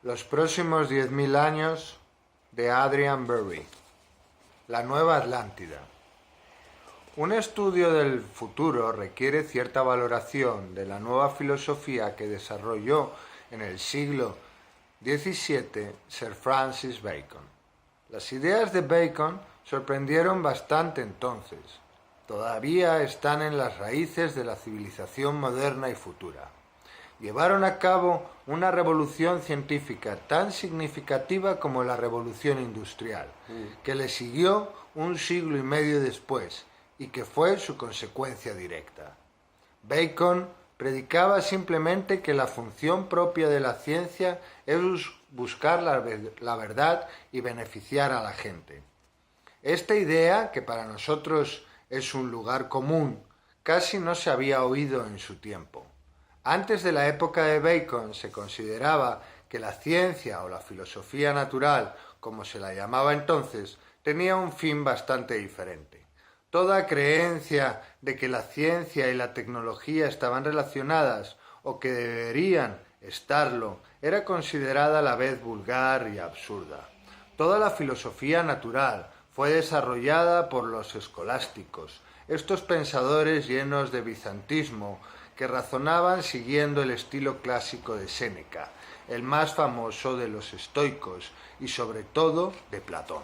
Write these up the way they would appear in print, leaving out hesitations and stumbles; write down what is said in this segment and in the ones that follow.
Los próximos 10.000 años de Adrian Berry. La Nueva Atlántida. Un estudio del futuro requiere cierta valoración de la nueva filosofía que desarrolló en el siglo XVII Sir Francis Bacon. Las ideas de Bacon sorprendieron bastante entonces. Todavía están en las raíces de la civilización moderna y futura. Llevaron a cabo una revolución científica tan significativa como la revolución industrial, que le siguió un siglo y medio después y que fue su consecuencia directa. Bacon predicaba simplemente que la función propia de la ciencia es buscar la verdad y beneficiar a la gente. Esta idea, que para nosotros es un lugar común, casi no se había oído en su tiempo. Antes de la época de Bacon se consideraba que la ciencia o la filosofía natural, como se la llamaba entonces, tenía un fin bastante diferente. Toda creencia de que la ciencia y la tecnología estaban relacionadas o que deberían estarlo era considerada a la vez vulgar y absurda. Toda la filosofía natural fue desarrollada por los escolásticos, estos pensadores llenos de bizantismo que razonaban siguiendo el estilo clásico de Séneca, el más famoso de los estoicos y sobre todo de Platón.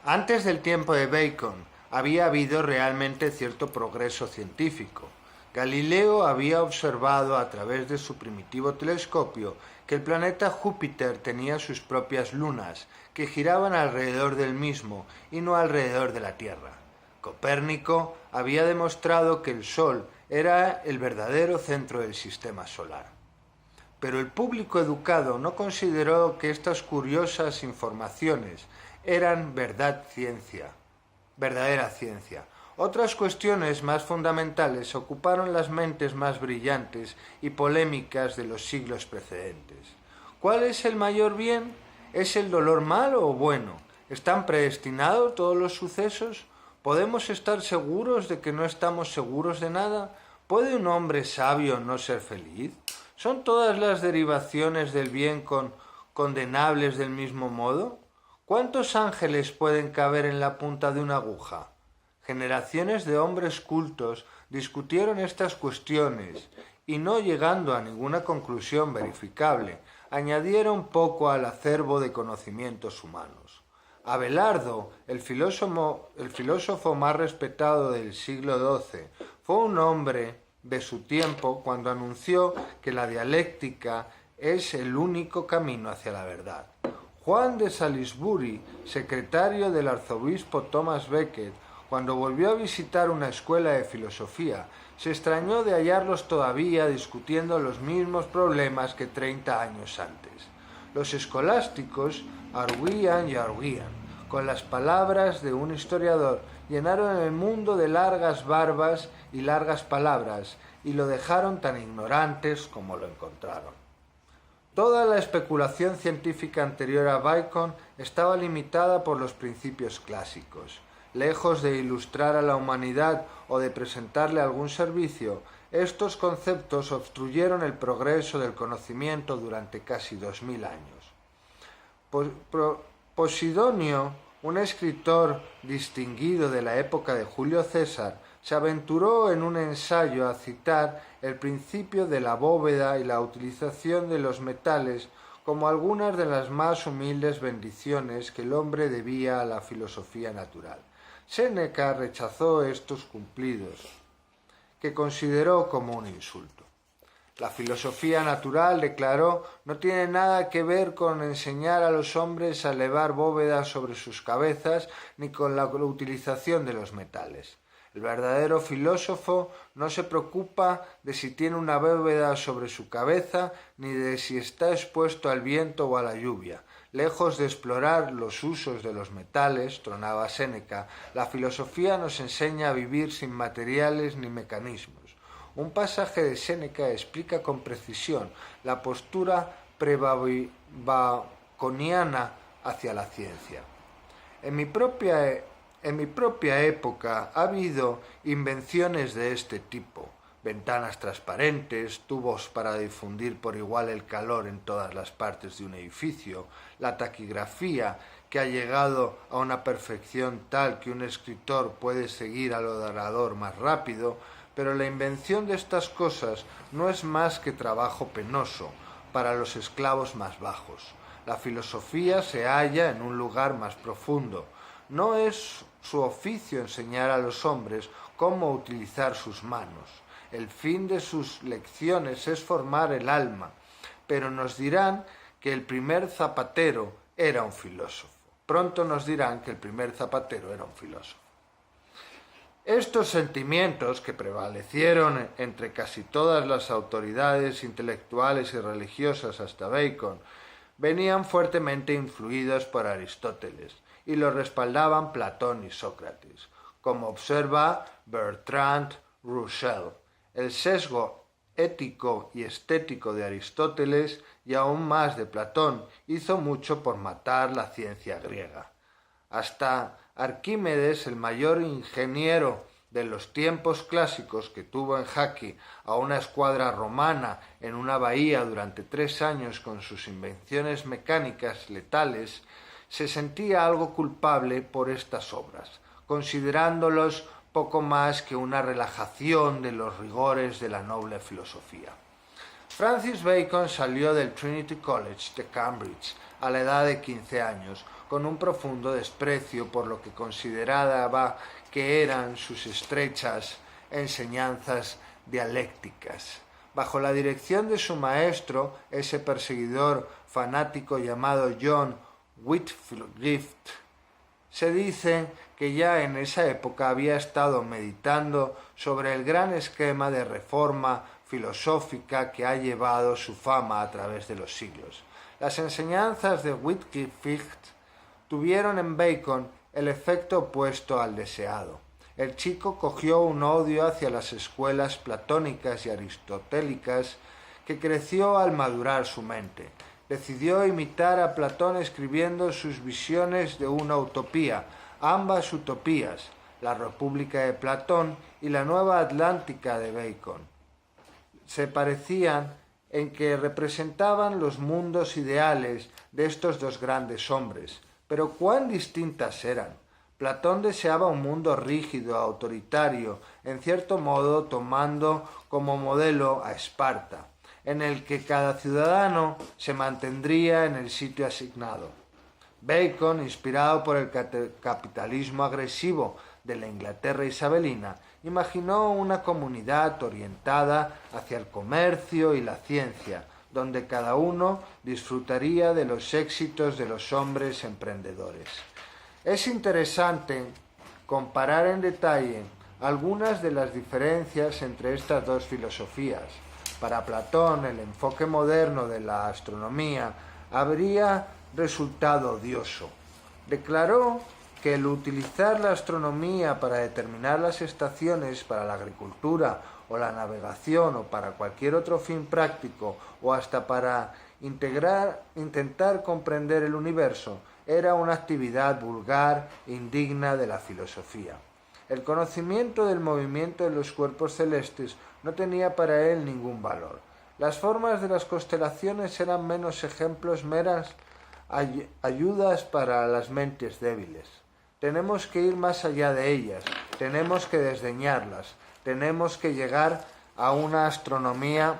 Antes del tiempo de Bacon había habido realmente cierto progreso científico. Galileo había observado a través de su primitivo telescopio que el planeta Júpiter tenía sus propias lunas, que giraban alrededor del mismo y no alrededor de la Tierra. Copérnico había demostrado que el Sol era el verdadero centro del sistema solar. Pero el público educado no consideró que estas curiosas informaciones eran verdadera ciencia. Otras cuestiones más fundamentales ocuparon las mentes más brillantes y polémicas de los siglos precedentes. ¿Cuál es el mayor bien? ¿Es el dolor malo o bueno? ¿Están predestinados todos los sucesos? ¿Podemos estar seguros de que no estamos seguros de nada? ¿Puede un hombre sabio no ser feliz? ¿Son todas las derivaciones del bien condenables del mismo modo? ¿Cuántos ángeles pueden caber en la punta de una aguja? Generaciones de hombres cultos discutieron estas cuestiones y, no llegando a ninguna conclusión verificable, añadieron poco al acervo de conocimientos humanos. Abelardo, el filósofo más respetado del siglo XII, fue un hombre de su tiempo cuando anunció que la dialéctica es el único camino hacia la verdad. Juan de Salisbury, secretario del arzobispo Thomas Becket, cuando volvió a visitar una escuela de filosofía, se extrañó de hallarlos todavía discutiendo los mismos problemas que 30 años antes. Los escolásticos arguían y arguían. Con las palabras de un historiador, llenaron el mundo de largas barbas y largas palabras y lo dejaron tan ignorantes como lo encontraron. Toda la especulación científica anterior a Bacon estaba limitada por los principios clásicos. Lejos de ilustrar a la humanidad o de presentarle algún servicio, estos conceptos obstruyeron el progreso del conocimiento durante casi 2000 años. Posidonio, un escritor distinguido de la época de Julio César, se aventuró en un ensayo a citar el principio de la bóveda y la utilización de los metales como algunas de las más humildes bendiciones que el hombre debía a la filosofía natural. Séneca rechazó estos cumplidos, que consideró como un insulto. La filosofía natural, declaró, no tiene nada que ver con enseñar a los hombres a elevar bóvedas sobre sus cabezas ni con la utilización de los metales. El verdadero filósofo no se preocupa de si tiene una bóveda sobre su cabeza ni de si está expuesto al viento o a la lluvia. Lejos de explorar los usos de los metales, tronaba Séneca, la filosofía nos enseña a vivir sin materiales ni mecanismos. Un pasaje de Séneca explica con precisión la postura pre-baconiana hacia la ciencia. En mi propia época ha habido invenciones de este tipo. ventanas transparentes, tubos para difundir por igual el calor en todas las partes de un edificio, la taquigrafía, que ha llegado a una perfección tal que un escritor puede seguir al orador más rápido, pero la invención de estas cosas no es más que trabajo penoso para los esclavos más bajos. La filosofía se halla en un lugar más profundo. No es su oficio enseñar a los hombres cómo utilizar sus manos. El fin de sus lecciones es formar el alma, pero nos dirán que el primer zapatero era un filósofo. Pronto nos dirán que el primer zapatero era un filósofo. Estos sentimientos que prevalecieron entre casi todas las autoridades intelectuales y religiosas hasta Bacon venían fuertemente influidos por Aristóteles y los respaldaban Platón y Sócrates, como observa Bertrand Russell. El sesgo ético y estético de Aristóteles y aún más de Platón hizo mucho por matar la ciencia griega. Hasta Arquímedes, el mayor ingeniero de los tiempos clásicos, que tuvo en jaque a una escuadra romana en una bahía durante 3 años con sus invenciones mecánicas letales, se sentía algo culpable por estas obras, considerándolos poco más que una relajación de los rigores de la noble filosofía. Francis Bacon salió del Trinity College de Cambridge a la edad de 15 años, con un profundo desprecio por lo que consideraba que eran sus estrechas enseñanzas dialécticas. Bajo la dirección de su maestro, ese perseguidor fanático llamado John Whitgift, se dice que ya en esa época había estado meditando sobre el gran esquema de reforma filosófica que ha llevado su fama a través de los siglos. Las enseñanzas de Whitgift tuvieron en Bacon el efecto opuesto al deseado. El chico cogió un odio hacia las escuelas platónicas y aristotélicas que creció al madurar su mente. Decidió imitar a Platón escribiendo sus visiones de una utopía, ambas utopías, la República de Platón y la Nueva Atlántica de Bacon. Se parecían en que representaban los mundos ideales de estos dos grandes hombres, pero cuán distintas eran. Platón deseaba un mundo rígido, autoritario, en cierto modo tomando como modelo a Esparta, en el que cada ciudadano se mantendría en el sitio asignado. Bacon, inspirado por el capitalismo agresivo de la Inglaterra isabelina, imaginó una comunidad orientada hacia el comercio y la ciencia, donde cada uno disfrutaría de los éxitos de los hombres emprendedores. Es interesante comparar en detalle algunas de las diferencias entre estas dos filosofías. Para Platón, el enfoque moderno de la astronomía habría resultado odioso. Declaró que el utilizar la astronomía para determinar las estaciones para la agricultura o la navegación o para cualquier otro fin práctico o hasta para intentar comprender el universo era una actividad vulgar e indigna de la filosofía. El conocimiento del movimiento de los cuerpos celestes no tenía para él ningún valor. Las formas de las constelaciones eran menos ejemplos, meras ayudas para las mentes débiles. Tenemos que ir más allá de ellas, tenemos que desdeñarlas, tenemos que llegar a una astronomía